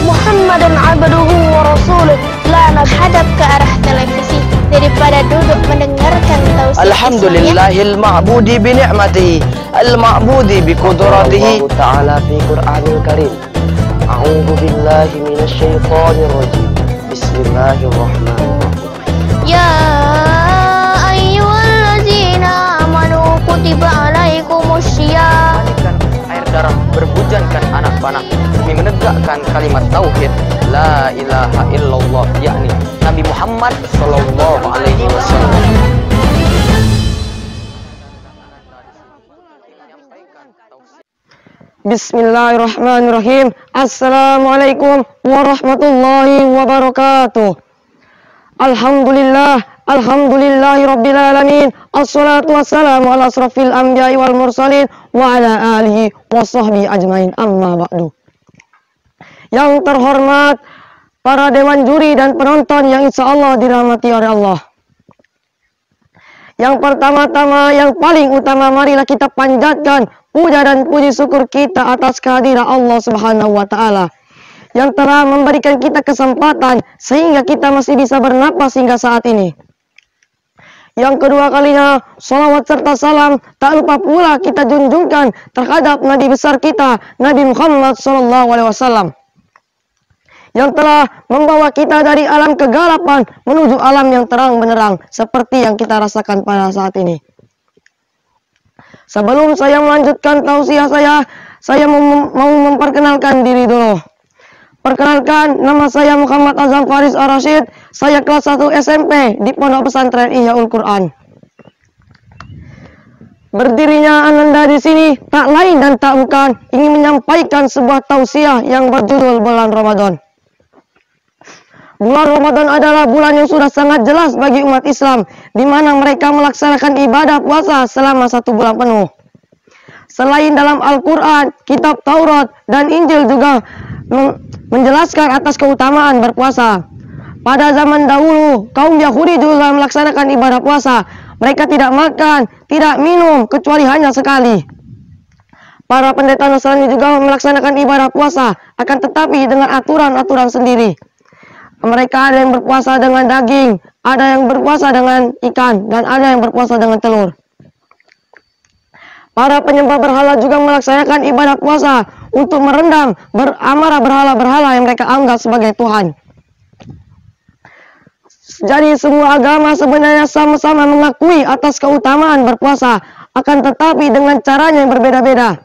Muhammadan abduhu wa rasuluh. La menghadap ke arah televisi daripada duduk mendengarkan tausiah. Alhamdulillahil ma'budi bi ni'matihi al-ma'budi bi qudratihi ta'ala fi Qur'anil Karim. A'udzu billahi minasy syaithanir rajim. Bismillahirrahmanirrahim. Ya ayyuhallazina amanu kutiba alaikumussyiyam. Air darah berhujankan anak panah demi menegakkan kalimat tauhid la ilaha illallah, yakni Nabi Muhammad sallallahu alaihi wasallam. Bismillahirrahmanirrahim. Assalamualaikum warahmatullahi wabarakatuh. Alhamdulillahi rabbil alamin. Assalatu wassalamu ala asrafil anbiya'i wal mursalin wa ala alihi wa sahbihi ajmain, amma ba'du. Yang terhormat para dewan juri dan penonton yang insya Allah dirahmati oleh Allah. Yang pertama-tama, yang paling utama, marilah kita panjatkan puja dan puji syukur kita atas kehadiran Allah Subhanahu wa Ta'ala yang telah memberikan kita kesempatan sehingga kita masih bisa bernapas hingga saat ini. Yang kedua kalinya, salawat serta salam tak lupa pula kita junjungkan terhadap Nabi besar kita, Nabi Muhammad SAW, yang telah membawa kita dari alam kegelapan menuju alam yang terang benderang seperti yang kita rasakan pada saat ini. Sebelum saya melanjutkan tausiah saya mau memperkenalkan diri dulu. Perkenalkan, nama saya Muhammad Azam Faris Ar-Rasyid. Saya kelas 1 SMP di Pondok Pesantren Ihyaul Quran. Berdirinya Ananda di sini tak lain dan tak bukan ingin menyampaikan sebuah tausiah yang berjudul bulan Ramadan. Bulan Ramadan adalah bulan yang sudah sangat jelas bagi umat Islam, di mana mereka melaksanakan ibadah puasa selama 1 bulan penuh. Selain dalam Al-Quran, kitab Taurat, dan Injil juga menjelaskan atas keutamaan berpuasa. Pada zaman dahulu, kaum Yahudi juga melaksanakan ibadah puasa. Mereka tidak makan, tidak minum, kecuali hanya sekali. Para pendeta Nasrani juga melaksanakan ibadah puasa, akan tetapi dengan aturan-aturan sendiri. Mereka ada yang berpuasa dengan daging, ada yang berpuasa dengan ikan, dan ada yang berpuasa dengan telur. Para penyembah berhala juga melaksanakan ibadah puasa untuk merendam amarah berhala-berhala yang mereka anggap sebagai Tuhan. Jadi semua agama sebenarnya sama-sama mengakui atas keutamaan berpuasa, akan tetapi dengan caranya yang berbeda-beda.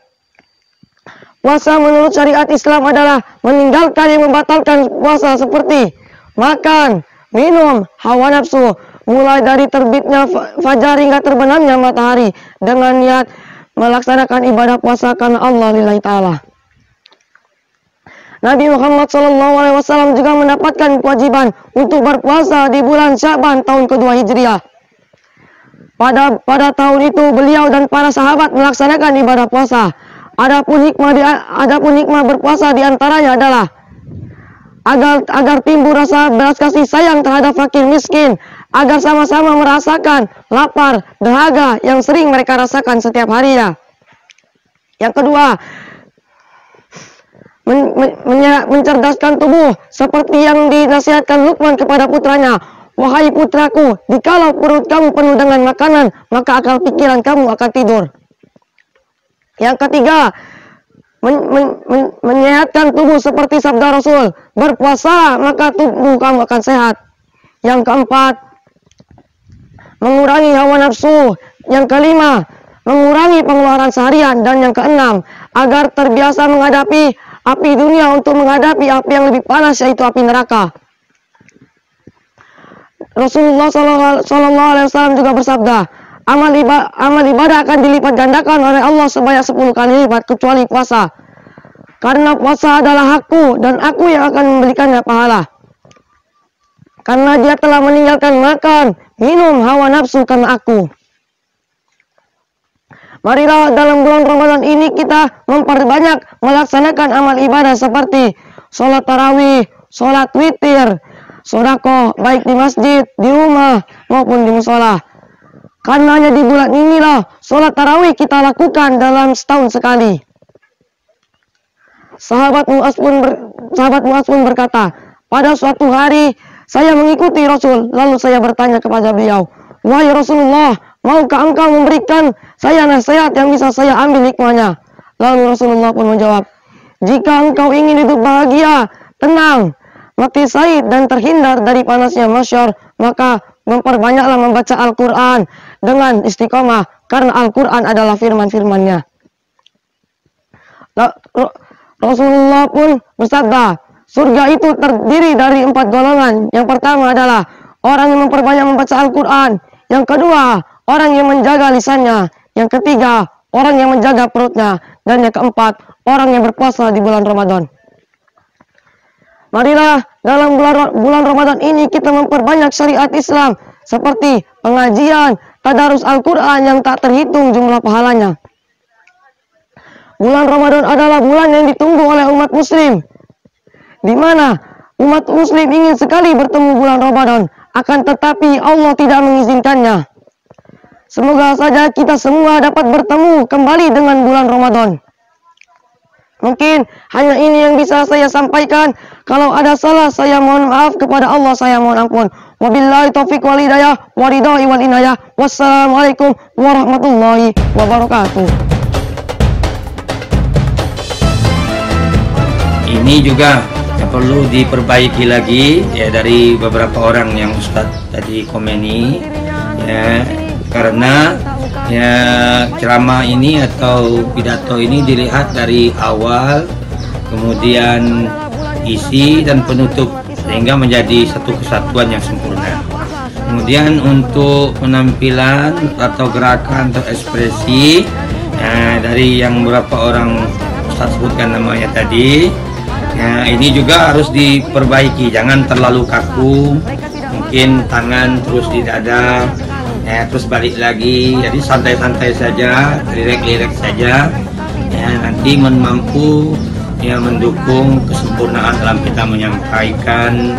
Puasa menurut syariat Islam adalah meninggalkan yang membatalkan puasa seperti makan, minum, hawa nafsu, mulai dari terbitnya fajar hingga terbenamnya matahari, dengan niat melaksanakan ibadah puasa karena Allah lillahi ta'ala. Nabi Muhammad SAW juga mendapatkan kewajiban untuk berpuasa di bulan Sya'ban tahun kedua Hijriah. Pada tahun itu beliau dan para sahabat melaksanakan ibadah puasa. Adapun hikmah berpuasa diantaranya adalah agar timbul rasa belas kasih sayang terhadap fakir miskin, agar sama-sama merasakan lapar, dahaga yang sering mereka rasakan setiap harinya. Yang kedua, mencerdaskan tubuh seperti yang dinasihatkan Luqman kepada putranya. Wahai putraku, jikalau perut kamu penuh dengan makanan, maka akal pikiran kamu akan tidur. Yang ketiga, menyehatkan tubuh seperti sabda Rasul, berpuasa maka tubuh kamu akan sehat. Yang keempat, mengurangi hawa nafsu. Yang kelima, mengurangi pengeluaran seharian. Dan yang keenam, agar terbiasa menghadapi api dunia untuk menghadapi api yang lebih panas, yaitu api neraka. Rasulullah SAW juga bersabda, amal ibadah akan dilipat gandakan oleh Allah sebanyak 10 kali lipat kecuali puasa. Karena puasa adalah hakku dan aku yang akan memberikannya pahala. Karena dia telah meninggalkan makan, minum, hawa nafsu karena aku. Marilah dalam bulan Ramadan ini kita memperbanyak melaksanakan amal ibadah seperti sholat tarawih, sholat witir, sedekah baik di masjid, di rumah maupun di musola. Karena hanya di bulan inilah sholat tarawih kita lakukan dalam setahun sekali. Sahabat Mu'adz pun berkata, pada suatu hari saya mengikuti Rasul, lalu saya bertanya kepada beliau, wahai Rasulullah, maukah engkau memberikan saya nasihat yang bisa saya ambil hikmahnya? Lalu Rasulullah pun menjawab, jika engkau ingin hidup bahagia, tenang, mati syahid dan terhindar dari panasnya mahsyar, maka memperbanyaklah membaca Al-Quran dengan istiqomah, karena Al-Quran adalah firman-firmannya. Rasulullah pun bersabda, surga itu terdiri dari 4 golongan. Yang pertama adalah orang yang memperbanyak membaca Al-Quran. Yang kedua, orang yang menjaga lisannya. Yang ketiga, orang yang menjaga perutnya. Dan yang keempat, orang yang berpuasa di bulan Ramadan. Marilah dalam bulan Ramadan ini kita memperbanyak syariat Islam, seperti pengajian, tadarus Al-Quran yang tak terhitung jumlah pahalanya. Bulan Ramadan adalah bulan yang ditunggu oleh umat muslim, di mana umat muslim ingin sekali bertemu bulan Ramadan, akan tetapi Allah tidak mengizinkannya. Semoga saja kita semua dapat bertemu kembali dengan bulan Ramadan. Mungkin hanya ini yang bisa saya sampaikan. Kalau ada salah, saya mohon maaf, kepada Allah saya mohon ampun. Wabillahi taufiq wal hidayah, waridai wal inayah. Wassalamualaikum warahmatullahi wabarakatuh. Ini juga yang perlu diperbaiki lagi ya, dari beberapa orang yang Ustadz tadi komeni ya, karena ya ceramah ini atau pidato ini dilihat dari awal, kemudian isi dan penutup, sehingga menjadi satu kesatuan yang sempurna. Kemudian untuk penampilan atau gerakan atau ekspresi dari yang beberapa orang Ustadz sebutkan namanya tadi, ya, ini juga harus diperbaiki, jangan terlalu kaku, mungkin tangan terus di dada, ya, terus balik lagi, jadi santai-santai saja, rileks-rileks saja, ya, nanti mampu ya mendukung kesempurnaan dalam kita menyampaikan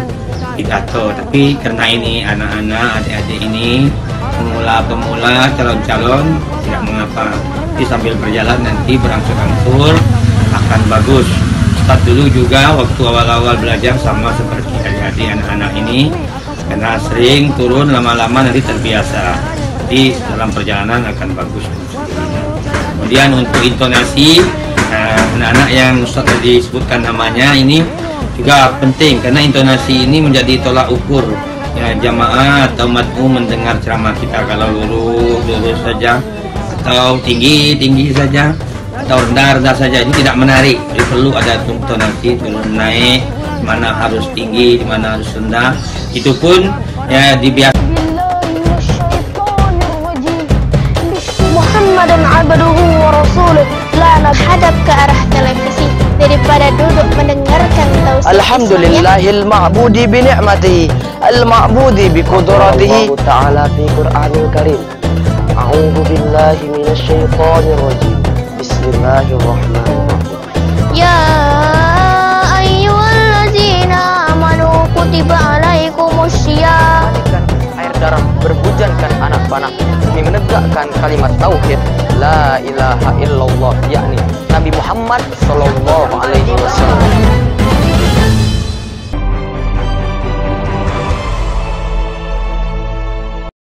pidato. Tapi karena ini anak-anak, adik-adik ini pemula-pemula, calon-calon, tidak mengapa, jadi sambil berjalan nanti berangsur-angsur akan bagus. Ustadz dulu juga waktu awal-awal belajar sama seperti adik-adik anak-anak ini, karena sering turun, lama-lama nanti terbiasa, jadi dalam perjalanan akan bagus. Kemudian untuk intonasi, anak-anak yang Ustadz tadi sebutkan namanya ini juga penting, karena intonasi ini menjadi tolak ukur ya, jamaah atau mat'um mendengar ceramah kita. Kalau lurus saja, atau tinggi saja, atau rendah saja, ini tidak menarik. Jadi perlu ada intonasi turun naik, di mana harus tinggi, di mana harus rendah. Itu pun ya dibiasakan. Muhammadan abduhu wa rasuluh, la hadap ke arah televisi daripada duduk mendengarkan tausiah. Alhamdulillahil ma'budi bi ni'matihi, al-ma'budi bi qudratihi ta'ala fi Qur'anil Karim. A'udzu billahi minasy syaithanir rajim. Bismillahirrahmanirrahim. Ya ayyuhallazina amanu kutiba alaikumussyiyam. Mandikan air darah, berbujankan anak panah demi menegakkan kalimat tauhid la ilaha illallah, yakni Nabi Muhammad sallallahu alaihi wasallam.